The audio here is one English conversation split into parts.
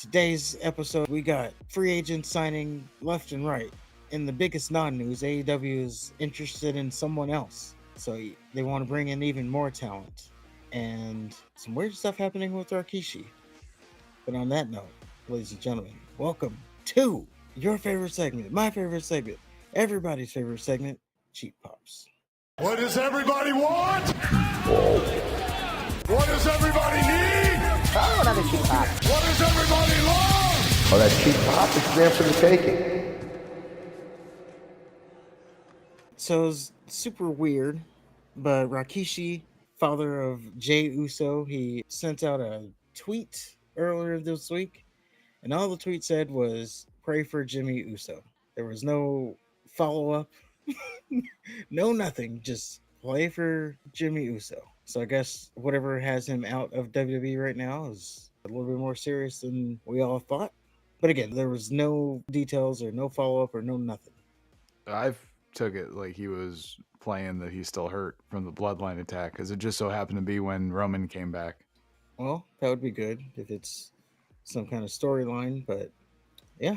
Today's episode, we got free agents signing left and right. In the biggest non-news, AEW is interested in someone else. So they want to bring in even more talent. And some weird stuff happening with rikishi. But on that note, ladies and gentlemen, welcome to your favorite segment, my favorite segment, everybody's favorite segment, Cheap Pops. What does everybody want? What does everybody need? Oh, another cheap pop. What does everybody love? Well, that cheap pop is there for the taking. So it's super weird, but rikishi, father of Jey Uso, he sent out a tweet earlier this week, and all the tweet said was pray for Jimmy Uso. There was no follow-up, no nothing, just play for Jimmy Uso. So I guess whatever has him out of WWE right now is a little bit more serious than we all thought. But again, there was no details or no follow-up or no nothing. I've took it like he was playing that he's still hurt from the bloodline attack because it just so happened to be when Roman came back. Well, that would be good if it's some kind of storyline, but yeah,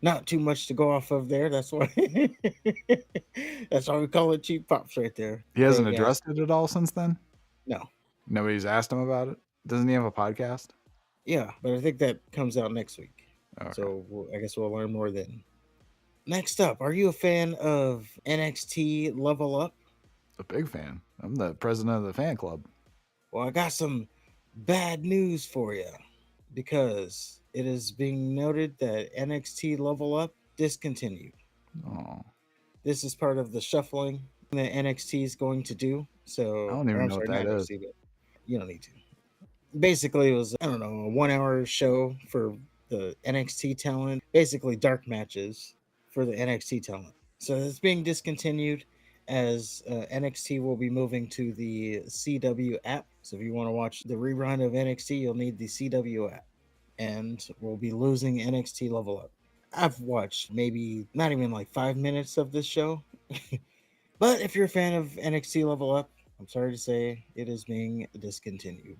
not too much to go off of there. That's why that's why we call it Cheap Pops right there. He hasn't addressed it at all since then? No. Nobody's asked him about it? Doesn't he have a podcast? Yeah, but I think that comes out next week. Okay. So I guess we'll learn more then. Next up, are you a fan of NXT Level Up? A big fan. I'm the president of the fan club. Well, I got some bad news for you because it is being noted that NXT Level Up discontinued. Oh, This is part of the shuffling that NXT is going to do. So I don't even know what that is. But you don't need to. Basically, it was, I don't know, a 1 hour show for the NXT talent, basically dark matches for the NXT talent. So it's being discontinued as NXT will be moving to the CW app. So if you want to watch the rerun of NXT, you'll need the CW app. And we'll be losing NXT Level Up. I've watched maybe not even like 5 minutes of this show. But if you're a fan of NXT Level Up, I'm sorry to say it is being discontinued.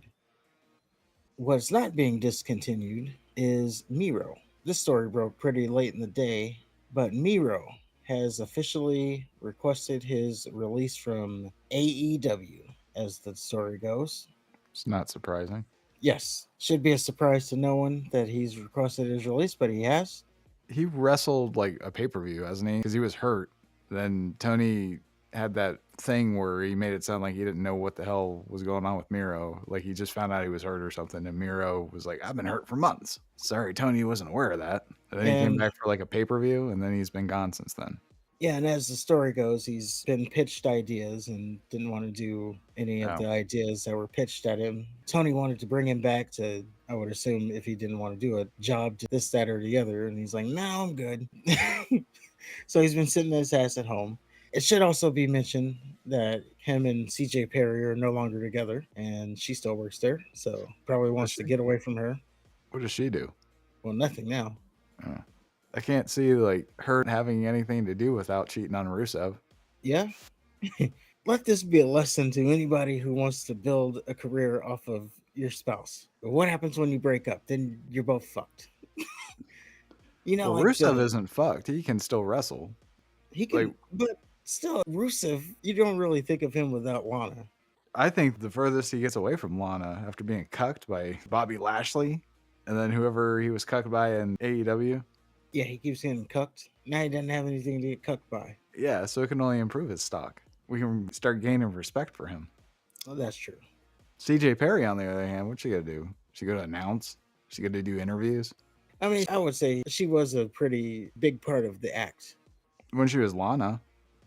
What's not being discontinued is Miro. This story broke pretty late in the day, but Miro has officially requested his release from AEW, as the story goes. It's not surprising. Yes, should be a surprise to no one that he's requested his release, but he has. He wrestled like a pay-per-view, hasn't he? Because he was hurt. Then Tony had that thing where he made it sound like he didn't know what the hell was going on with Miro. Like he just found out he was hurt or something. And Miro was like, I've been hurt for months. Sorry, Tony wasn't aware of that. And then he came back for like a pay-per-view and then he's been gone since then. Yeah, and as the story goes, he's been pitched ideas and didn't want to do any of the ideas that were pitched at him. Tony wanted to bring him back to, I would assume, if he didn't want to do a job to this, that, or the other. And he's like, no, I'm good. So he's been sitting his ass at home. It should also be mentioned that him and CJ Perry are no longer together, and she still works there. So probably wants to get away from her. What does she do? Well, nothing now. I can't see like her having anything to do without cheating on Rusev. Yeah. Let this be a lesson to anybody who wants to build a career off of your spouse. But what happens when you break up? Then you're both fucked. Well, like Rusev isn't fucked. He can still wrestle. He can, but still, Rusev, you don't really think of him without Lana. I think the furthest he gets away from Lana after being cucked by Bobby Lashley and then whoever he was cucked by in AEW. Yeah, he keeps getting cucked. Now he doesn't have anything to get cucked by. Yeah, so it can only improve his stock. We can start gaining respect for him. Well, that's true. CJ Perry, on the other hand, what's she gonna do? She gonna announce? She gonna do interviews? I mean, I would say she was a pretty big part of the act. When she was Lana,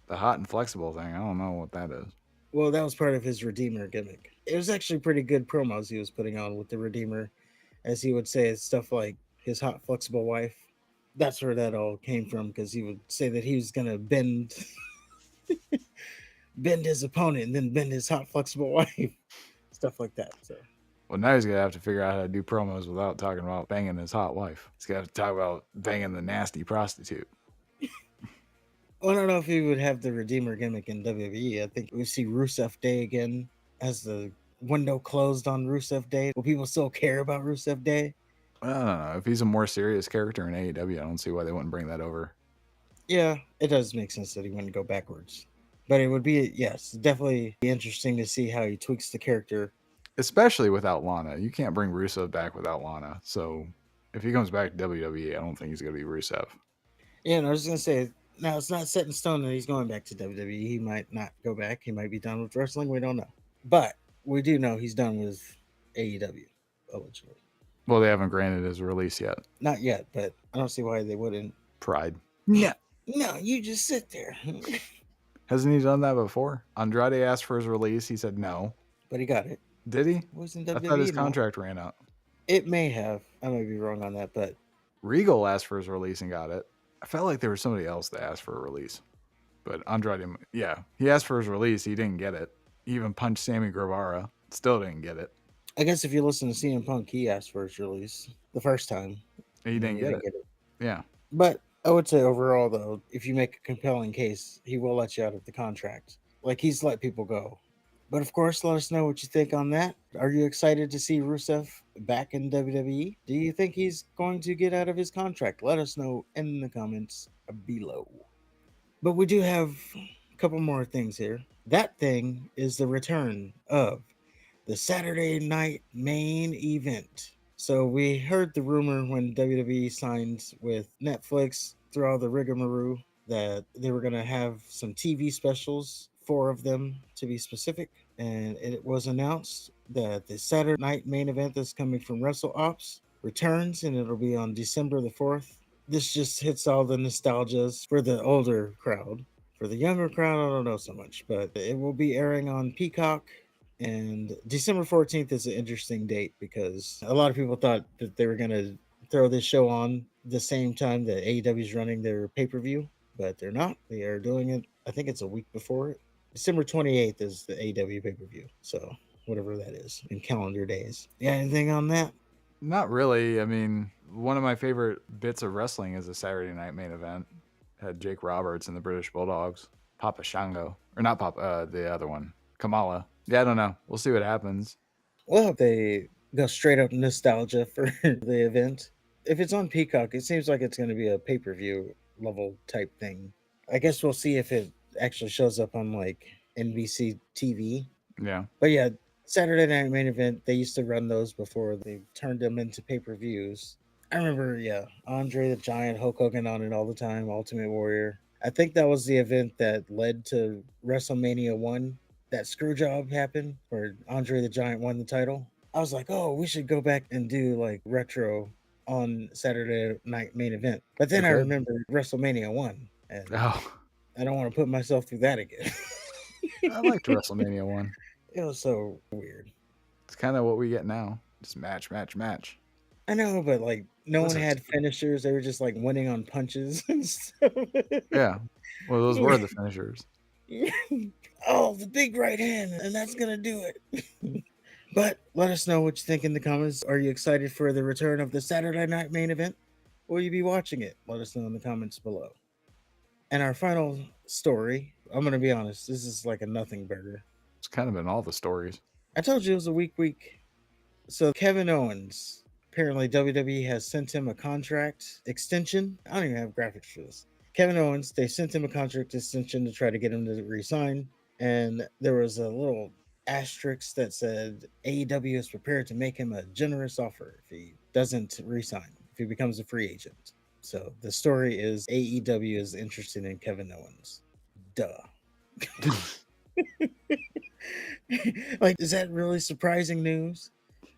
the hot and flexible thing, I don't know what that is. Well, that was part of his Redeemer gimmick. It was actually pretty good promos he was putting on with the Redeemer, as he would say stuff like his hot, flexible wife. That's where that all came from, because he would say that he was going to bend his opponent and then bend his hot, flexible wife. Stuff like that. So. Well, now he's going to have to figure out how to do promos without talking about banging his hot wife. He's got to talk about banging the nasty prostitute. Well, I don't know if he would have the Redeemer gimmick in WWE. I think we see Rusev Day again as the window closed on Rusev Day. Will people still care about Rusev Day? I don't know. If he's a more serious character in AEW, I don't see why they wouldn't bring that over. Yeah, it does make sense that he wouldn't go backwards. But it would be, yes, definitely interesting to see how he tweaks the character. Especially without Lana. You can't bring Rusev back without Lana. So if he comes back to WWE, I don't think he's going to be Rusev. Yeah, and I was going to say, now it's not set in stone that he's going back to WWE. He might not go back. He might be done with wrestling. We don't know. But we do know he's done with AEW, allegedly. Well, they haven't granted his release yet. Not yet, but I don't see why they wouldn't. Pride. Yeah. No, you just sit there. Hasn't he done that before? Andrade asked for his release. He said no. But he got it. Did he? Was in I WWE. thought his contract ran out. It may have. I may be wrong on that, but Regal asked for his release and got it. I felt like there was somebody else that asked for a release. But Andrade, yeah, he asked for his release. He didn't get it. He even punched Sammy Guevara. Still didn't get it. I guess if you listen to CM Punk, he asked for his release the first time. He didn't get it. Yeah. But I would say overall, though, if you make a compelling case, he will let you out of the contract. Like he's let people go. But of course, let us know what you think on that. Are you excited to see Rusev back in WWE? Do you think he's going to get out of his contract? Let us know in the comments below. But we do have a couple more things here. That thing is the return of the Saturday night main event. So we heard the rumor when WWE signed with Netflix through all the rigmarole that they were going to have some TV specials, 4 of them to be specific. And it was announced that the Saturday night main event that's coming from WrestleOps returns, and it'll be on December the 4th. This just hits all the nostalgias for the older crowd. For the younger crowd, I don't know so much, but it will be airing on Peacock. And December 14th is an interesting date because a lot of people thought that they were going to throw this show on the same time that AEW is running their pay-per-view, but they're not. They are doing it, I think it's a week before it. December 28th is the AEW pay-per-view. So whatever that is in calendar days. Yeah, anything on that? Not really. I mean, one of my favorite bits of wrestling is a Saturday night main event. Had Jake Roberts and the British Bulldogs. Papa Shango. Or not Papa, the other one. Kamala. Yeah, I don't know. We'll see what happens. Well, if they go straight up nostalgia for the event. If it's on Peacock, it seems like it's going to be a pay-per-view level type thing. I guess we'll see if it actually shows up on like NBC TV. Yeah. But yeah, Saturday Night Main Event, they used to run those before they turned them into pay-per-views. I remember, yeah, Andre the Giant, Hulk Hogan on it all the time, Ultimate Warrior. I think that was the event that led to WrestleMania 1. That screw job happened where Andre the Giant won the title. I was like, oh, we should go back and do like retro on Saturday Night Main Event. But then I remembered WrestleMania 1. And I don't want to put myself through that again. I liked WrestleMania 1. It was so weird. It's kind of what we get now. Just match. I know, but like no one had finishers. They were just like winning on punches and stuff. Yeah. Well, those were the finishers. Oh, the big right hand, and that's gonna do it. But let us know what you think in the comments. Are you excited for the return of the Saturday night main event? Will you be watching it? Let us know in the comments below. And our final story, I'm gonna be honest, this is like a nothing burger. It's kind of been all the stories. I told you it was a weak week. So Kevin Owens, apparently WWE has sent him a contract extension. I don't even have graphics for this. Kevin Owens, they sent him a contract extension to try to get him to resign. And there was a little asterisk that said AEW is prepared to make him a generous offer if he doesn't resign, if he becomes a free agent. So the story is AEW is interested in Kevin Owens. Duh. Like, is that really surprising news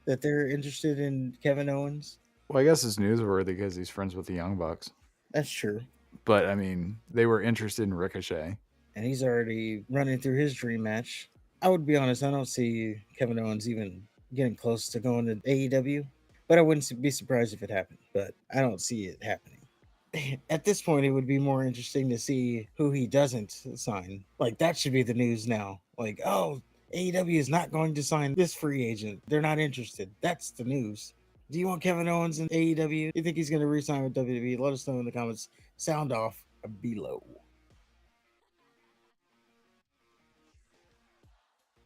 that they're interested in Kevin Owens? Well, I guess it's newsworthy because he's friends with the Young Bucks. That's true. But, I mean, they were interested in Ricochet. And he's already running through his dream match. I would be honest, I don't see Kevin Owens even getting close to going to AEW. But I wouldn't be surprised if it happened. But I don't see it happening. At this point, it would be more interesting to see who he doesn't sign. Like, that should be the news now. Like, oh, AEW is not going to sign this free agent. They're not interested. That's the news. Do you want Kevin Owens in AEW? Do you think he's going to re-sign with WWE? Let us know in the comments. Sound off below.